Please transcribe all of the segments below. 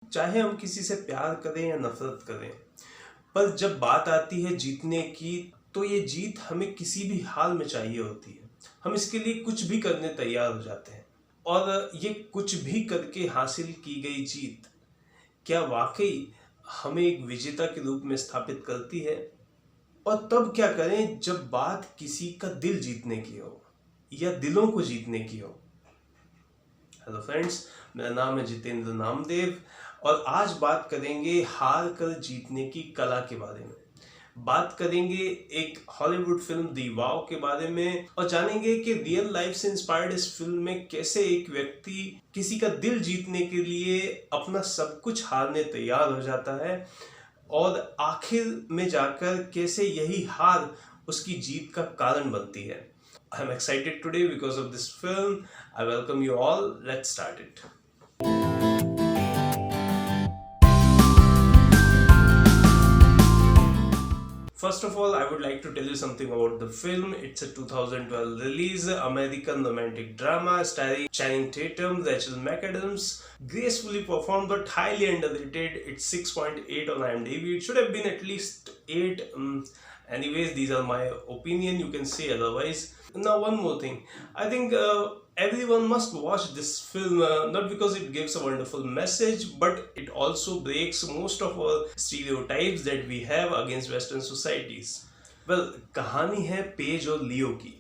चाहे हम किसी से प्यार करें या नफरत करें, पर जब बात आती है जीतने की, तो ये जीत हमें किसी भी हाल में चाहिए होती है। हम इसके लिए कुछ भी करने तैयार हो जाते हैं। और ये कुछ भी करके हासिल की गई जीत क्या वाकई हमें एक विजेता के रूप में स्थापित करती है? और तब क्या करें जब बात किसी का दिल जीतने की हो या दिलों को जीतने की हो। हेलो फ्रेंड्स, मेरा नाम है जितेंद्र नामदेव और आज बात करेंगे हार कर जीतने की कला के बारे में। बात करेंगे एक हॉलीवुड फिल्म दी वाव के बारे में और जानेंगे कि रियल लाइफ से इंस्पायर्ड इस फिल्म में कैसे एक व्यक्ति किसी का दिल जीतने के लिए अपना सब कुछ हारने तैयार हो जाता है और आखिर में जाकर कैसे यही हार उसकी जीत का कारण बनती है। I'm excited today because of this film. I welcome you all. Let's start it. First of all, I would like to tell you something about the film. It's a 2012 release, American romantic drama starring Channing Tatum, Rachel McAdams. Gracefully performed but highly underrated. It's 6.8 on IMDb. It should have been at least 8. Anyways, these are my opinion. You can say otherwise. Now, one more thing. I think everyone must watch this film, not because it gives a wonderful message, but it also breaks most of our stereotypes that we have against Western societies. Well, कहानी है page और लियो की,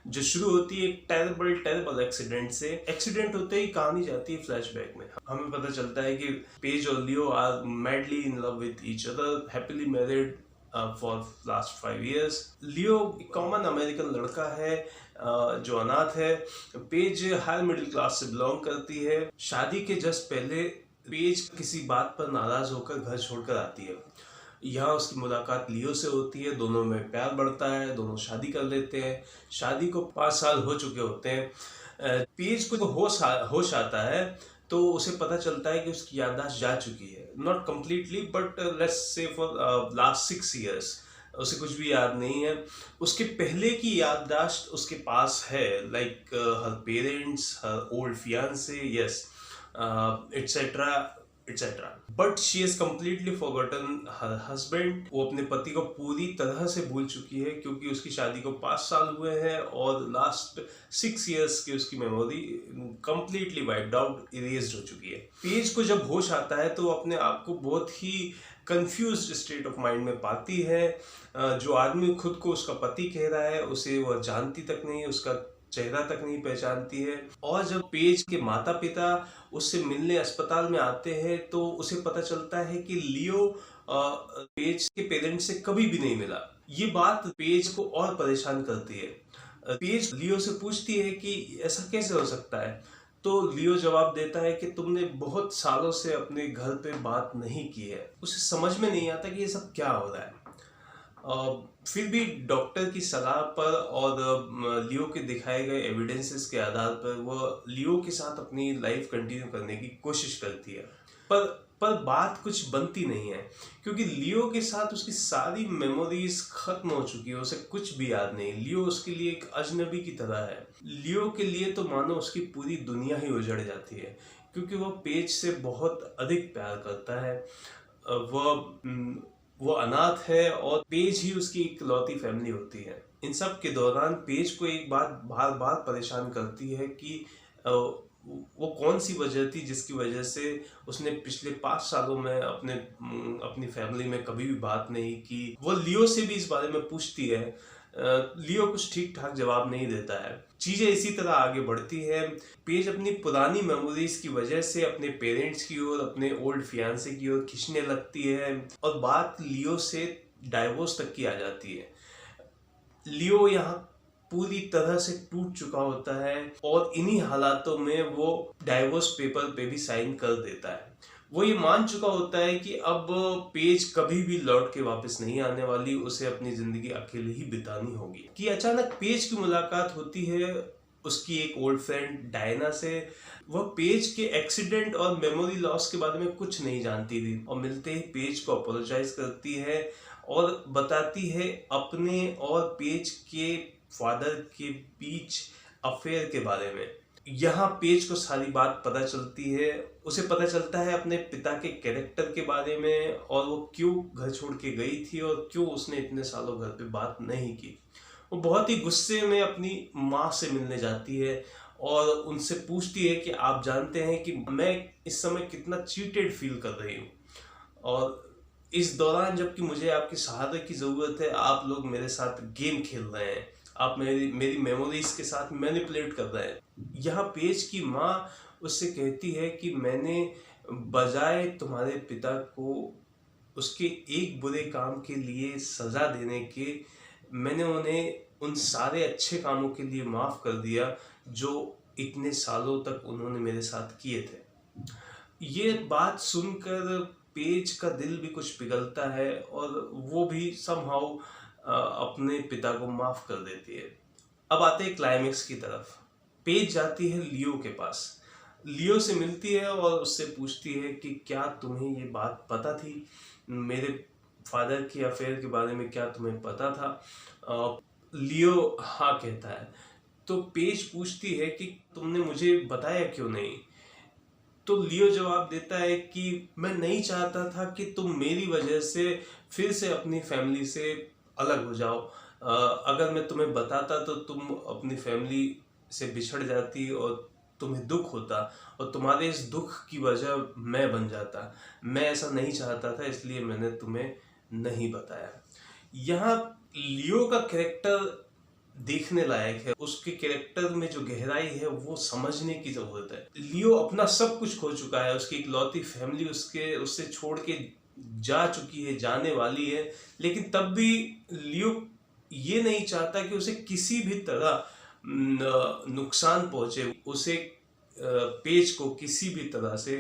जो शुरू होती है एक terrible accident से। एक्सीडेंट होते ही कहानी जाती है फ्लैशबैक में। हमें पता चलता है कि पेज और Leo are madly in love with each other, happily married for last 5 years. Leo एक कॉमन अमेरिकन लड़का है जो अनाथ है। पेज हाई मिडिल क्लास से बिलोंग करती है। शादी के जस्ट पहले पेज किसी बात पर नाराज होकर घर छोड़कर आती है। यहाँ उसकी मुलाकात लियो से होती है, दोनों में प्यार बढ़ता है, दोनों शादी कर लेते हैं। शादी को 5 साल हो चुके होते हैं। पेज को होश आता है तो उसे पता चलता है कि उसकी याददाश्त जा चुकी है, not completely but let's say for last 6 years उसे कुछ भी याद नहीं है। उसके पहले की याददाश्त उसके पास है, like her parents, her old fiance, yes, et cetera et cetera. But she has completely forgotten her husband. वो अपने पति को पूरी तरह से भूल चुकी है क्योंकि उसकी शादी को 5 साल हुए हैं और लास्ट 6 years की उसकी memory completely wiped out, erased हो चुकी है। पेज को जब होश आता है तो अपने आप को बहुत ही कंफ्यूज्ड स्टेट ऑफ माइंड में पाती है। जो आदमी खुद को उसका पति कह रहा है उसे वह जानती तक नहीं, उसका चेहरा तक नहीं पहचानती है। और जब पेज के माता पिता उससे मिलने अस्पताल में आते हैं तो उसे पता चलता है कि लियो पेज के पेरेंट्स से कभी भी नहीं मिला। ये बात पेज को और परेशान करती है। पेज लियो से पूछती है कि ऐसा कैसे हो सकता है, तो लियो जवाब देता है कि तुमने बहुत सालों से अपने घर पे बात नहीं की है। उसे समझ में नहीं आता कि ये सब क्या हो रहा है। फिर भी डॉक्टर की सलाह पर और लियो के दिखाए गए एविडेंसेस के आधार पर वह लियो के साथ अपनी लाइफ कंटिन्यू करने की कोशिश करती है। पर बात कुछ बनती नहीं है क्योंकि लियो के साथ उसकी सारी मेमोरीज खत्म हो चुकी है, उसे कुछ भी याद नहीं। लियो उसके लिए एक अजनबी की तरह है। लियो के लिए तो मानो उसकी पूरी दुनिया ही उजड़ जाती है क्योंकि वह पेज से बहुत अधिक प्यार करता है। वो अनाथ है और पेज ही उसकी इकलौती फैमिली होती है। इन सब के दौरान पेज को एक बात बार बार परेशान करती है कि वो कौन सी वजह थी जिसकी वजह से उसने पिछले 5 सालों में अपनी फैमिली में कभी भी बात नहीं की। वो लियो से भी इस बारे में पूछती है। लियो कुछ ठीक ठाक जवाब नहीं देता है। चीजें इसी तरह आगे बढ़ती है। पेज अपनी पुरानी मेमोरीज की वजह से अपने पेरेंट्स की ओर, अपने ओल्ड फियांसे की ओर खींचने लगती है और बात लियो से डाइवोर्स तक की आ जाती है। लियो यहाँ पूरी तरह से टूट चुका होता है और इन्हीं हालातों में वो डाइवोर्स पेपर पे भी साइन कर देता है। वो ये मान चुका होता है कि अब पेज कभी भी लौट के वापस नहीं आने वाली, उसे अपनी जिंदगी अकेले ही बितानी होगी। कि अचानक पेज की मुलाकात होती है उसकी एक ओल्ड फ्रेंड डायना से। वह पेज के एक्सीडेंट और मेमोरी लॉस के बारे में कुछ नहीं जानती थी और मिलते ही पेज को अपोलोजाइज करती है और बताती है अपने और पेज के फादर के बीच अफेयर के बारे में। यहाँ पेज को सारी बात पता चलती है, उसे पता चलता है अपने पिता के कैरेक्टर के बारे में और वो क्यों घर छोड़ के गई थी और क्यों उसने इतने सालों घर पे बात नहीं की। वो बहुत ही गुस्से में अपनी माँ से मिलने जाती है और उनसे पूछती है कि आप जानते हैं कि मैं इस समय कितना चीटेड फील कर रही हूँ, और इस दौरान जबकि मुझे आपकी सहायता की ज़रूरत है, आप लोग मेरे साथ गेम खेल रहे हैं, आप मेरी मेरी मेमोरीज के साथ मैनिपुलेट कर रहे हैं। यहाँ पेज की माँ उससे कहती है कि मैंने बजाय तुम्हारे पिता को उसके एक बुरे काम के लिए सज़ा देने के, मैंने उन्हें उन सारे अच्छे कामों के लिए माफ़ कर दिया जो इतने सालों तक उन्होंने मेरे साथ किए थे। ये बात सुनकर पेज का दिल भी कुछ पिघलता है और वो भी समहाउ अपने पिता को माफ कर देती है। अब आते हैं क्लाइमेक्स की तरफ। पेज जाती है लियो के पास, लियो से मिलती है और उससे पूछती है कि क्या तुम्हें ये बात पता थी, मेरे फादर की अफेयर के बारे में क्या तुम्हें पता था? लियो हाँ कहता है। तो पेज पूछती है कि तुमने मुझे बताया क्यों नहीं? तो लियो जवाब देता है कि मैं नहीं चाहता था कि तुम मेरी वजह से फिर से अपनी फैमिली से अलग हो जाओ। अगर मैं तुम्हें बताता तो तुम अपनी फैमिली से बिछड़ जाती और तुम्हें दुख होता, और तुम्हारे इस दुख की वजह मैं बन जाता। मैं ऐसा नहीं चाहता था, इसलिए मैंने तुम्हें नहीं बताया। यहाँ लियो का कैरेक्टर देखने लायक है, उसके कैरेक्टर में जो गहराई है वो समझने की जरूरत है। लियो अपना सब कुछ खो चुका है, उसकी इकलौती फैमिली उससे छोड़ के जा चुकी है, जाने वाली है, लेकिन तब भी लियो ये नहीं चाहता कि उसे किसी भी तरह नुकसान पहुंचे, उसे पेज को किसी भी तरह से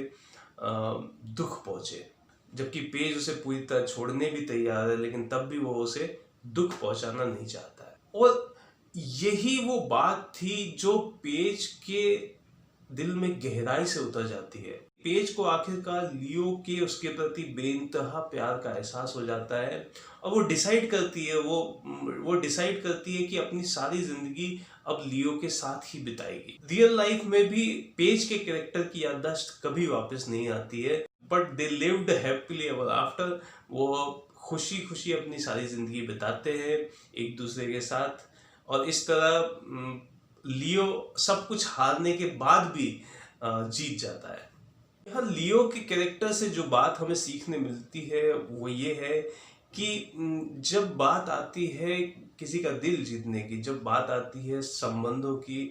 दुख पहुंचे। जबकि पेज उसे पूरी तरह छोड़ने भी तैयार है, लेकिन तब भी वो उसे दुख पहुंचाना नहीं चाहता है। और यही वो बात थी जो पेज के दिल में गहराई से उतर जाती है। पेज को आखिरकार लियो के उसके प्रति बेइंतहा प्यार का एहसास हो जाता है और वो डिसाइड करती है, वो डिसाइड करती है कि अपनी सारी जिंदगी अब लियो के साथ ही बिताएगी। रियल लाइफ में भी पेज के कैरेक्टर की याददाश्त कभी वापस नहीं आती है, but they lived happily ever after. वो खुशी खुशी अपनी सारी जिंदगी बिताते हैं एक दूसरे के साथ, और इस तरह लियो सब कुछ हारने के बाद भी जीत जाता है। यहाँ लियो के कैरेक्टर से जो बात हमें सीखने मिलती है वो ये है कि जब बात आती है किसी का दिल जीतने की, जब बात आती है संबंधों की,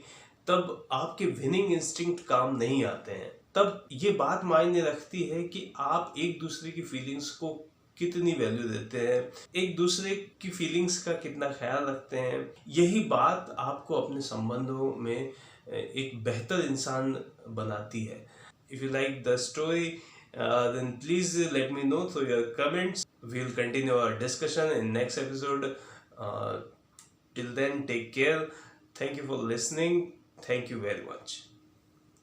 तब आपके विनिंग इंस्टिंक्ट काम नहीं आते हैं। तब ये बात मायने रखती है कि आप एक दूसरे की फीलिंग्स को कितनी वैल्यू देते हैं, एक दूसरे की फीलिंग्स का कितना ख्याल रखते हैं। यही बात आपको अपने संबंधों में एक बेहतर इंसान बनाती है। If you like the story, then please let me know through your comments. We'll continue our discussion in next episode. Till then, take care. Thank you for listening. Thank you very much.